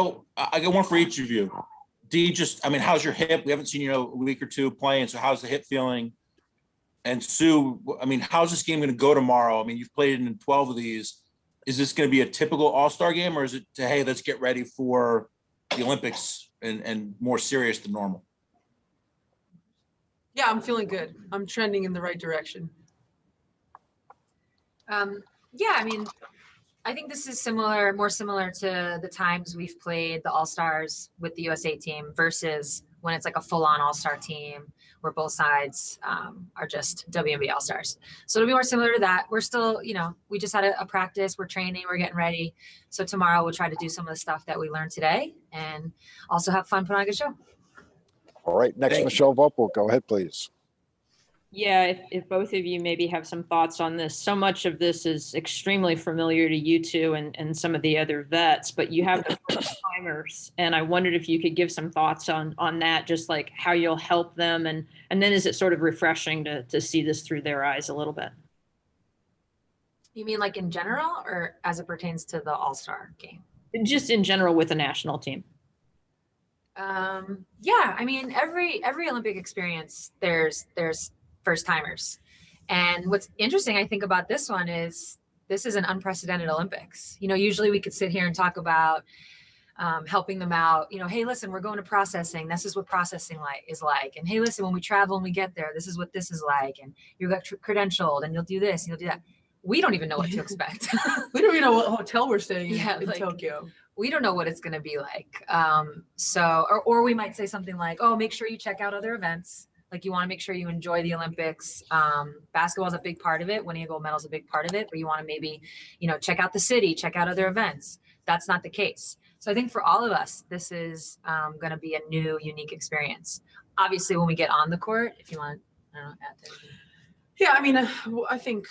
So I got one for each of you. D, how's your hip? We haven't seen you in a week or two playing. So how's the hip feeling? And Sue, how's this game going to go tomorrow? You've played in 12 of these. Is this going to be a typical all-star game, or is it hey, let's get ready for the Olympics and more serious than normal? Yeah, I'm feeling good. I'm trending in the right direction. I think this is more similar to the times we've played the All-Stars with the USA team versus when it's like a full-on All-Star team where both sides are just WNBA All-Stars. So it'll be more similar to that. We're still, we just had a practice. We're training. We're getting ready. So tomorrow we'll try to do some of the stuff that we learned today and also have fun, put on a good show. All right. Next, Michelle Vopel. Go ahead, please. Yeah, if both of you maybe have some thoughts on this. So much of this is extremely familiar to you two and some of the other vets, but you have the first timers, and I wondered if you could give some thoughts on that, just like how you'll help them, and then is it sort of refreshing to see this through their eyes a little bit? You mean like in general, or as it pertains to the All-Star game? Just in general with the national team. Every Olympic experience, there's first timers. And what's interesting, I think, about this one is this is an unprecedented Olympics. Usually we could sit here and talk about helping them out. Hey, listen, we're going to processing. This is what processing is like. And hey, listen, when we travel and we get there, this is what this is like. And you got credentialed and you'll do this and you'll do that. We don't even know what to expect. We don't even know what hotel we're staying in Tokyo. We don't know what it's going to be like. Or we might say something like, oh, make sure you check out other events. Like you want to make sure you enjoy the Olympics. Basketball is a big part of it. Winning a gold medal is a big part of it. But you want to maybe, check out the city, check out other events. That's not the case. So I think for all of us, this is going to be a new, unique experience. Obviously, when we get on the court, if you want to add to it. Yeah, I think,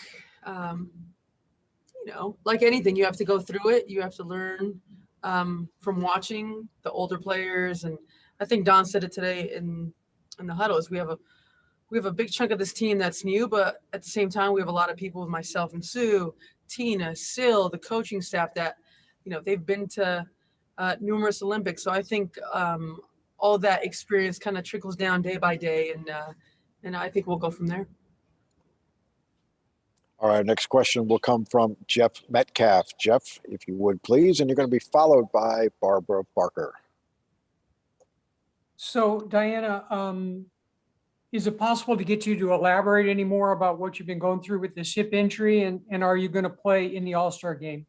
like anything, you have to go through it. You have to learn from watching the older players. And I think Don said it today in the huddles. We have a big chunk of this team that's new, but at the same time, we have a lot of people, myself and Sue, Tina, Sil, the coaching staff that, they've been to numerous Olympics. So I think all that experience kind of trickles down day by day, and I think we'll go from there. All right, next question will come from Jeff Metcalf. Jeff, if you would, please, and you're going to be followed by Barbara Barker. So, Diana, is it possible to get you to elaborate any more about what you've been going through with this hip injury, and are you going to play in the All-Star game?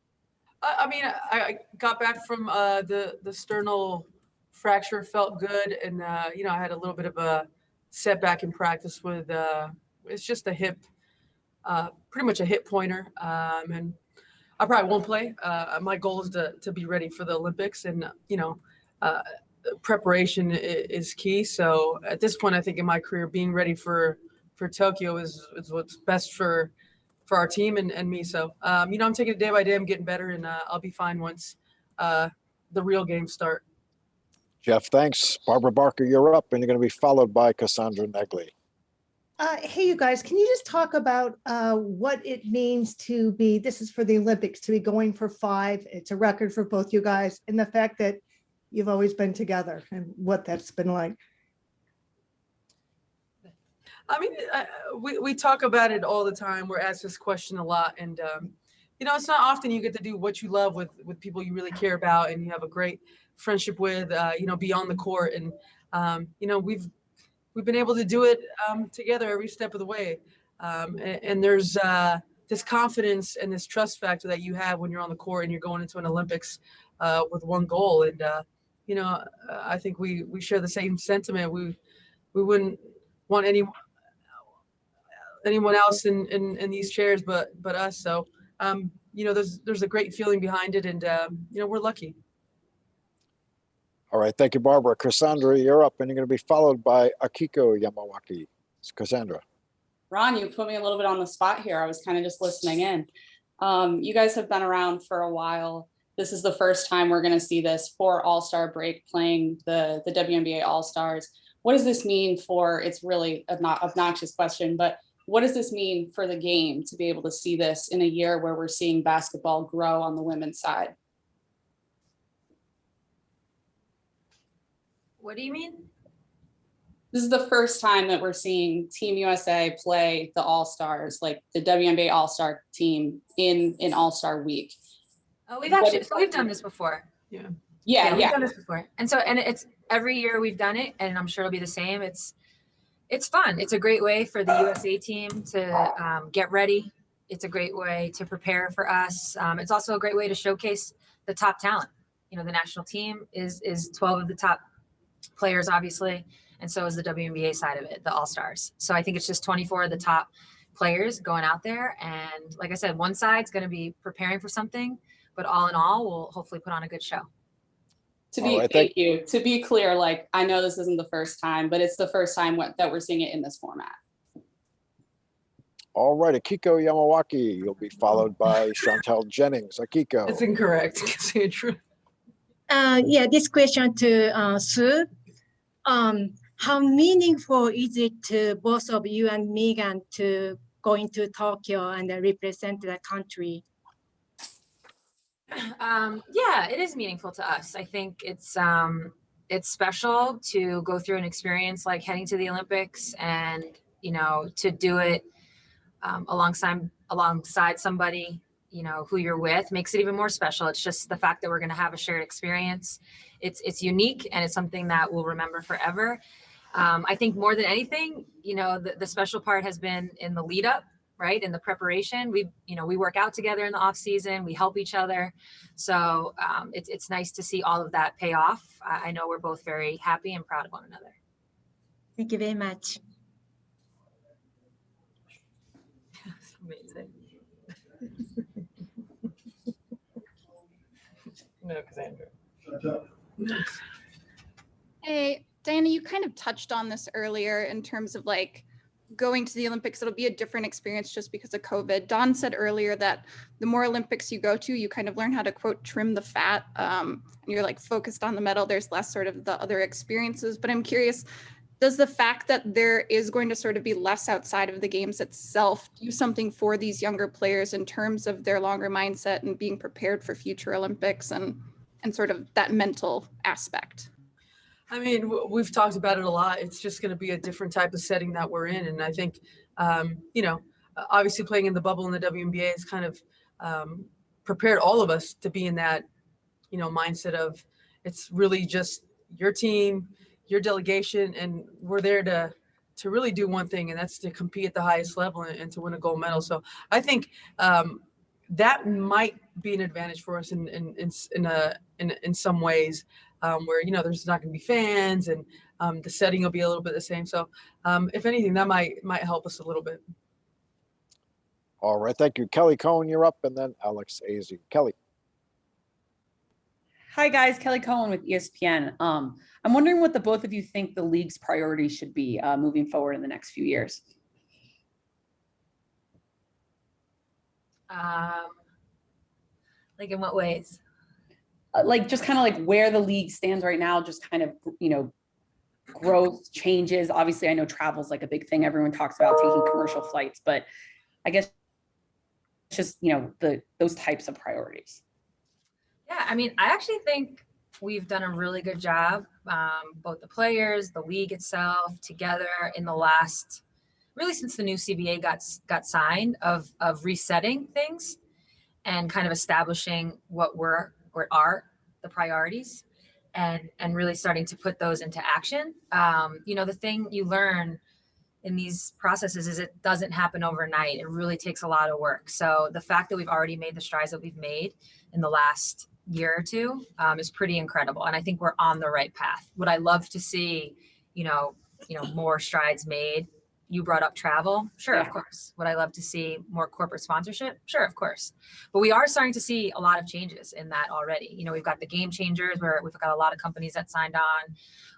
I got back from the sternal fracture, felt good, and I had a little bit of a setback in practice with it's just a hip, pretty much a hip pointer, and I probably won't play. My goal is to be ready for the Olympics, and preparation is key. So at this point, I think in my career, being ready for Tokyo is what's best for our team and me. So, I'm taking it day by day. I'm getting better, and I'll be fine once the real games start. Jeff, thanks. Barbara Barker, you're up, and you're going to be followed by Cassandra Negley. Hey, you guys, can you just talk about what it means to be, this is for the Olympics, to be going for 5. It's a record for both you guys, and the fact that you've always been together and what that's been like. We talk about it all the time. We're asked this question a lot, and it's not often you get to do what you love with people you really care about and you have a great friendship with, beyond the court. And we've been able to do it together every step of the way. And there's this confidence and this trust factor that you have when you're on the court and you're going into an Olympics with one goal. And I think we share the same sentiment. We wouldn't want anyone else in these chairs but us. So there's a great feeling behind it, and we're lucky. All right, thank you, Barbara. Cassandra, you're up, and you're going to be followed by Akiko Yamawaki. It's Cassandra. Ron, you put me a little bit on the spot here. I was kind of just listening in. You guys have been around for a while. This is the first time we're going to see this for All-Star break playing the WNBA All-Stars. What does this mean for, it's really an obnoxious question, but what does this mean for the game to be able to see this in a year where we're seeing basketball grow on the women's side? What do you mean? This is the first time that we're seeing Team USA play the All-Stars, like the WNBA All-Star team in All-Star Week. Oh, we've done this before. Yeah, We've yeah. done this before. And it's every year we've done it, and I'm sure it'll be the same. It's fun. It's a great way for the USA team to get ready. It's a great way to prepare for us. It's also a great way to showcase the top talent. You know, the national team is 12 of the top players, obviously, and so is the WNBA side of it, the All-Stars. So I think it's just 24 of the top players going out there. And like I said, one side's going to be preparing for something, but all in all, we'll hopefully put on a good show. Thank you. To be clear, like, I know this isn't the first time, but it's the first time that we're seeing it in this format. All right, Akiko Yamawaki, you'll be followed by Chantel Jennings. Akiko. That's incorrect, Cassandra. Yeah, this question to Sue. How meaningful is it to both of you and Megan to go into Tokyo and represent the country? Yeah, it is meaningful to us. I think it's special to go through an experience like heading to the Olympics, and you know, to do it alongside somebody, you know, who you're with makes it even more special. It's just the fact that we're going to have a shared experience. It's unique, and it's something that we'll remember forever. I think more than anything, you know, the special part has been in the lead up, right? In the preparation. We work out together in the off season, we help each other. So it's nice to see all of that pay off. I know we're both very happy and proud of one another. Thank you very much. Amazing. No, Cassandra. Hey, Diana, you kind of touched on this earlier in terms of like going to the Olympics. It'll be a different experience just because of COVID. Dawn said earlier that the more Olympics you go to, you kind of learn how to, quote, trim the fat, and you're like focused on the medal. There's less sort of the other experiences. But I'm curious, does the fact that there is going to sort of be less outside of the games itself do something for these younger players in terms of their longer mindset and being prepared for future Olympics and sort of that mental aspect? I mean, we've talked about it a lot. It's just going to be a different type of setting that we're in. And I think, you know, obviously playing in the bubble in the WNBA has kind of prepared all of us to be in that, you know, mindset of it's really just your team, your delegation, and we're there to really do one thing, and that's to compete at the highest level and to win a gold medal. So I think that might be an advantage for us in some ways, where, you know, there's not going to be fans, and the setting will be a little bit the same. So if anything, that might help us a little bit. All right, thank you. Kelly Cohen, you're up, and then Alex Azzi. Kelly. Hi guys, Kelly Cohen with ESPN. I'm wondering what the both of you think the league's priorities should be moving forward in the next few years. Like in what ways? Like just kind of like where the league stands right now, just kind of, you know, growth, changes. Obviously, I know travel's like a big thing. Everyone talks about taking commercial flights, but I guess just, you know, those types of priorities. Yeah, I mean, I actually think we've done a really good job, both the players, the league itself, together in the last, really since the new CBA got signed, of resetting things and kind of establishing what are the priorities, and really starting to put those into action. You know, the thing you learn in these processes is it doesn't happen overnight. It really takes a lot of work. So the fact that we've already made the strides that we've made in the last year or two is pretty incredible. And I think we're on the right path. Would I love to see, you know, more strides made? You brought up travel. Sure, of course. Would I love to see more corporate sponsorship? Sure, of course. But we are starting to see a lot of changes in that already. You know, we've got the game changers where we've got a lot of companies that signed on.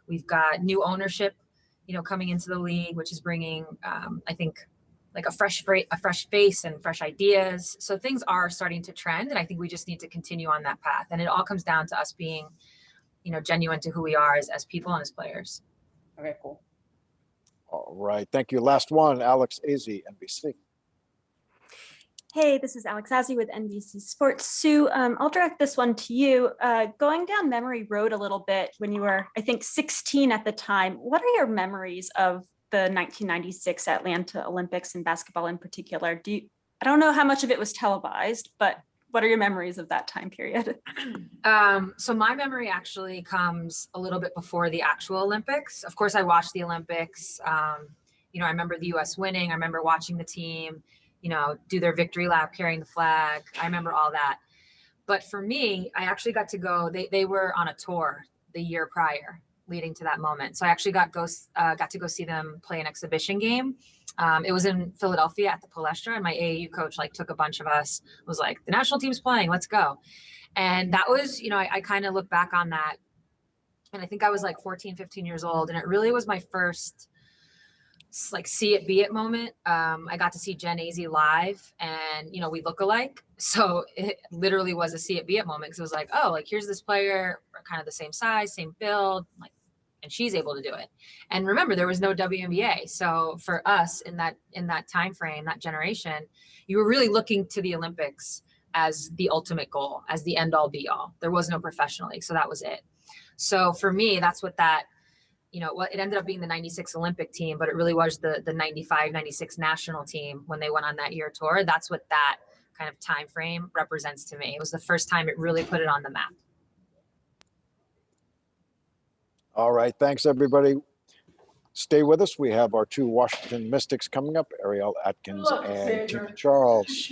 We've got new ownership, you know, coming into the league, which is bringing, I think, like a fresh face and fresh ideas. So things are starting to trend, and I think we just need to continue on that path. And it all comes down to us being, you know, genuine to who we are as people and as players. Okay, cool. All right, thank you. Last one, Alex Azzi, NBC. Hey, this is Alex Azzi with NBC Sports. Sue, I'll direct this one to you. Going down memory road a little bit when you were, I think, 16 at the time, what are your memories of the 1996 Atlanta Olympics in basketball in particular? I don't know how much of it was televised, but what are your memories of that time period? So my memory actually comes a little bit before the actual Olympics. Of course, I watched the Olympics. You know, I remember the US winning. I remember watching the team, you know, do their victory lap carrying the flag. I remember all that. But for me, I actually got to go, they were on a tour the year prior leading to that moment. So I actually got to go see them play an exhibition game. It was in Philadelphia at the Palestra, and my AAU coach like took a bunch of us, was like, the national team's playing, let's go. And that was, you know, I kind of look back on that, and I think I was like 14, 15 years old, and it really was my first like see it be it moment. I got to see Jen Azzi live, and you know, we look alike, so it literally was a see it be it moment, because it was like, oh, like here's this player, kind of the same size, same build, like, and she's able to do it. And remember, there was no WNBA, so for us in that time frame, that generation, you were really looking to the Olympics as the ultimate goal, as the end all be all. There was no professional league, so that was it. So for me, that's what that, you know, it ended up being the 96 Olympic team, but it really was the 95, 96 national team when they went on that year tour. That's what that kind of time frame represents to me. It was the first time it really put it on the map. All right, thanks, everybody. Stay with us. We have our two Washington Mystics coming up, Ariel Atkins and Tina Charles.